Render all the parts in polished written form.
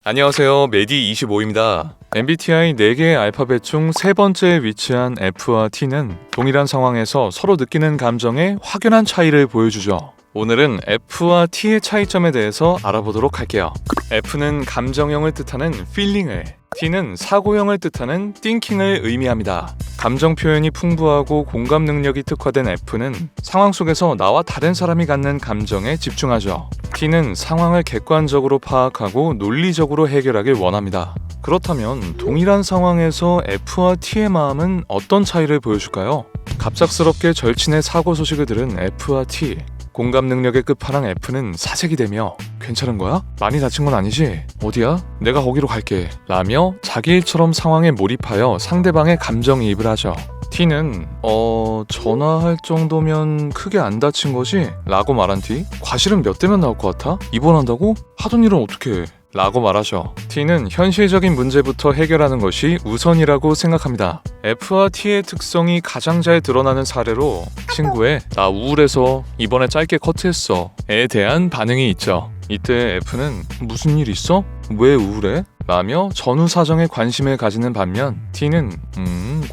안녕하세요. 메디25입니다. MBTI 4개의 알파벳 중 세 번째에 위치한 F와 T는 동일한 상황에서 서로 느끼는 감정에 확연한 차이를 보여주죠. 오늘은 F와 T의 차이점에 대해서 알아보도록 할게요. F는 감정형을 뜻하는 feeling을, T는 사고형을 뜻하는 thinking을 의미합니다. 감정 표현이 풍부하고 공감 능력이 특화된 F는 상황 속에서 나와 다른 사람이 갖는 감정에 집중하죠. T는 상황을 객관적으로 파악하고 논리적으로 해결하길 원합니다. 그렇다면 동일한 상황에서 F와 T의 마음은 어떤 차이를 보여줄까요? 갑작스럽게 절친의 사고 소식을 들은 F와 T. 공감 능력의 끝판왕 F는 사색이 되며 괜찮은 거야? 많이 다친 건 아니지? 어디야? 내가 거기로 갈게 라며 자기 일처럼 상황에 몰입하여 상대방의 감정이입을 하죠. T는 전화할 정도면 크게 안 다친 거지? 라고 말한 뒤 과실은 몇 대면 나올 것 같아? 입원한다고? 하던 일은 어떻게 해? 라고 말하죠. T는 현실적인 문제부터 해결하는 것이 우선이라고 생각합니다. F와 T의 특성이 가장 잘 드러나는 사례로 친구의 나 우울해서 이번에 짧게 커트했어 에 대한 반응이 있죠. 이때 F는 무슨 일 있어? 왜 우울해? 라며 전후 사정에 관심을 가지는 반면 T는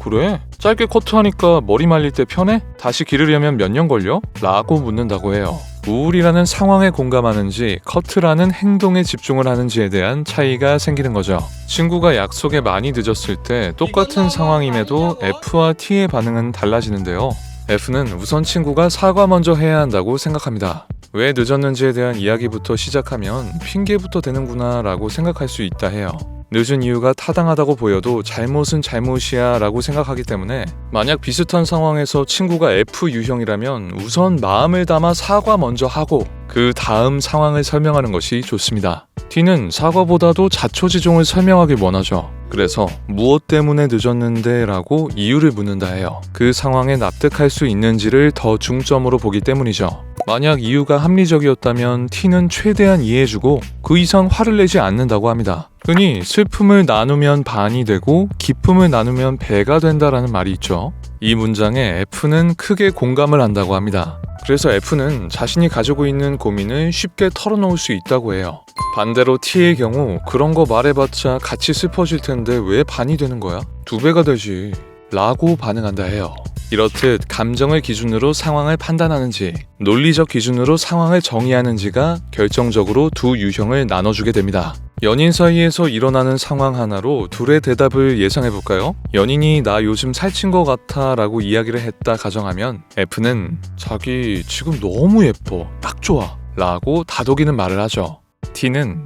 그래? 짧게 커트하니까 머리 말릴 때 편해? 다시 기르려면 몇 년 걸려? 라고 묻는다고 해요. 우울이라는 상황에 공감하는지 커트라는 행동에 집중을 하는지에 대한 차이가 생기는 거죠. 친구가 약속에 많이 늦었을 때 똑같은 상황임에도 F와 T의 반응은 달라지는데요. F는 우선 친구가 사과 먼저 해야 한다고 생각합니다. 왜 늦었는지에 대한 이야기부터 시작하면 핑계부터 되는구나 라고 생각할 수 있다 해요. 늦은 이유가 타당하다고 보여도 잘못은 잘못이야 라고 생각하기 때문에 만약 비슷한 상황에서 친구가 F 유형이라면 우선 마음을 담아 사과 먼저 하고 그 다음 상황을 설명하는 것이 좋습니다. T는 사과보다도 자초지종을 설명하길 원하죠. 그래서 무엇 때문에 늦었는데 라고 이유를 묻는다 해요. 그 상황에 납득할 수 있는지를 더 중점으로 보기 때문이죠. 만약 이유가 합리적이었다면 T는 최대한 이해해주고 그 이상 화를 내지 않는다고 합니다. 흔히 슬픔을 나누면 반이 되고 기쁨을 나누면 배가 된다라는 말이 있죠. 이 문장에 F는 크게 공감을 한다고 합니다. 그래서 F는 자신이 가지고 있는 고민을 쉽게 털어놓을 수 있다고 해요. 반대로 T의 경우 그런 거 말해봤자 같이 슬퍼질 텐데 왜 반이 되는 거야? 2배가 되지 라고 반응한다 해요. 이렇듯 감정을 기준으로 상황을 판단하는지 논리적 기준으로 상황을 정의하는지가 결정적으로 두 유형을 나눠주게 됩니다. 연인 사이에서 일어나는 상황 하나로 둘의 대답을 예상해볼까요? 연인이 나 요즘 살찐 것 같아 라고 이야기를 했다 가정하면 F는 자기 지금 너무 예뻐 딱 좋아 라고 다독이는 말을 하죠. T는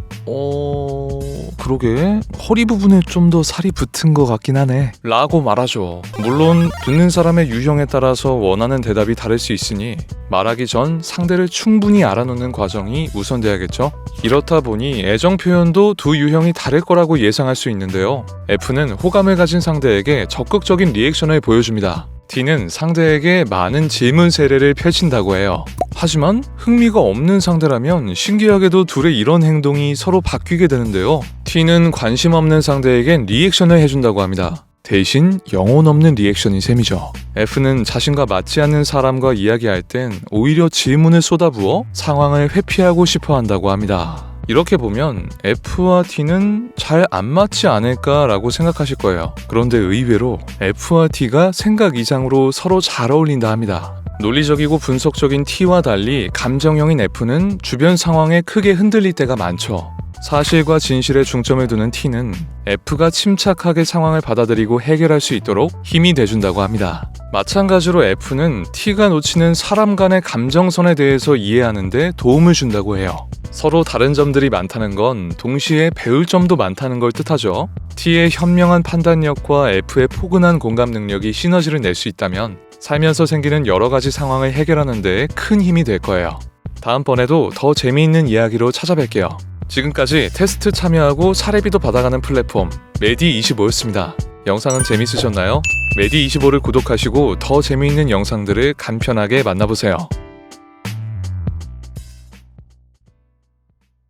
그러게 허리 부분에 좀 더 살이 붙은 것 같긴 하네 라고 말하죠. 물론 듣는 사람의 유형에 따라서 원하는 대답이 다를 수 있으니 말하기 전 상대를 충분히 알아놓는 과정이 우선돼야겠죠. 이렇다 보니 애정 표현도 두 유형이 다를 거라고 예상할 수 있는데요. F는 호감을 가진 상대에게 적극적인 리액션을 보여줍니다. T는 상대에게 많은 질문 세례를 펼친다고 해요. 하지만 흥미가 없는 상대라면 신기하게도 둘의 이런 행동이 서로 바뀌게 되는데요. T는 관심 없는 상대에겐 리액션을 해준다고 합니다. 대신 영혼 없는 리액션인 셈이죠. F는 자신과 맞지 않는 사람과 이야기할 땐 오히려 질문을 쏟아부어 상황을 회피하고 싶어 한다고 합니다. 이렇게 보면 F와 T는 잘 안 맞지 않을까라고 생각하실 거예요. 그런데 의외로 F와 T가 생각 이상으로 서로 잘 어울린다 합니다. 논리적이고 분석적인 T와 달리 감정형인 F는 주변 상황에 크게 흔들릴 때가 많죠. 사실과 진실에 중점을 두는 T는 F가 침착하게 상황을 받아들이고 해결할 수 있도록 힘이 돼준다고 합니다. 마찬가지로 F는 T가 놓치는 사람 간의 감정선에 대해서 이해하는데 도움을 준다고 해요. 서로 다른 점들이 많다는 건 동시에 배울 점도 많다는 걸 뜻하죠. T의 현명한 판단력과 F의 포근한 공감 능력이 시너지를 낼 수 있다면 살면서 생기는 여러 가지 상황을 해결하는 데 큰 힘이 될 거예요. 다음번에도 더 재미있는 이야기로 찾아뵐게요. 지금까지 테스트 참여하고 사례비도 받아가는 플랫폼 메디25였습니다. 영상은 재밌으셨나요? 메디25를 구독하시고 더 재미있는 영상들을 간편하게 만나보세요.